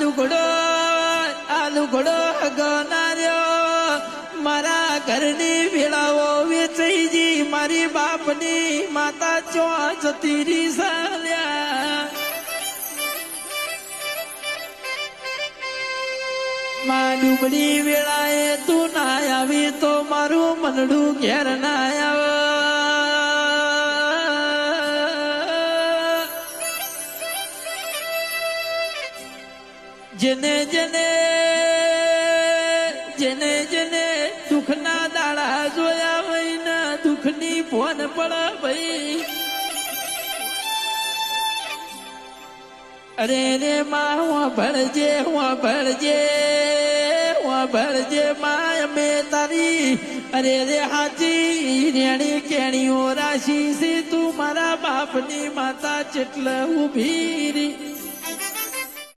લુગડો ગનાર્યો મારા ઘરની વેળાઓ વેચાઈજી મારી બાપની માતા ચો જતી રી સાલ્યા માં ડુબડી વેળાએ તું ના આવી તો મારું મનડું ઘેર ના આવે જેને જેને જેને જેને દુઃખના દાડા જોયા હોય ને દુઃખની ફોન પડે ભાઈ અરે રે માં ભળજે માં અમે તારી અરે રે હાજી રેણી કેણીઓ રાશી છે તું મારા બાપની માતા ચેટલે ઉભી રી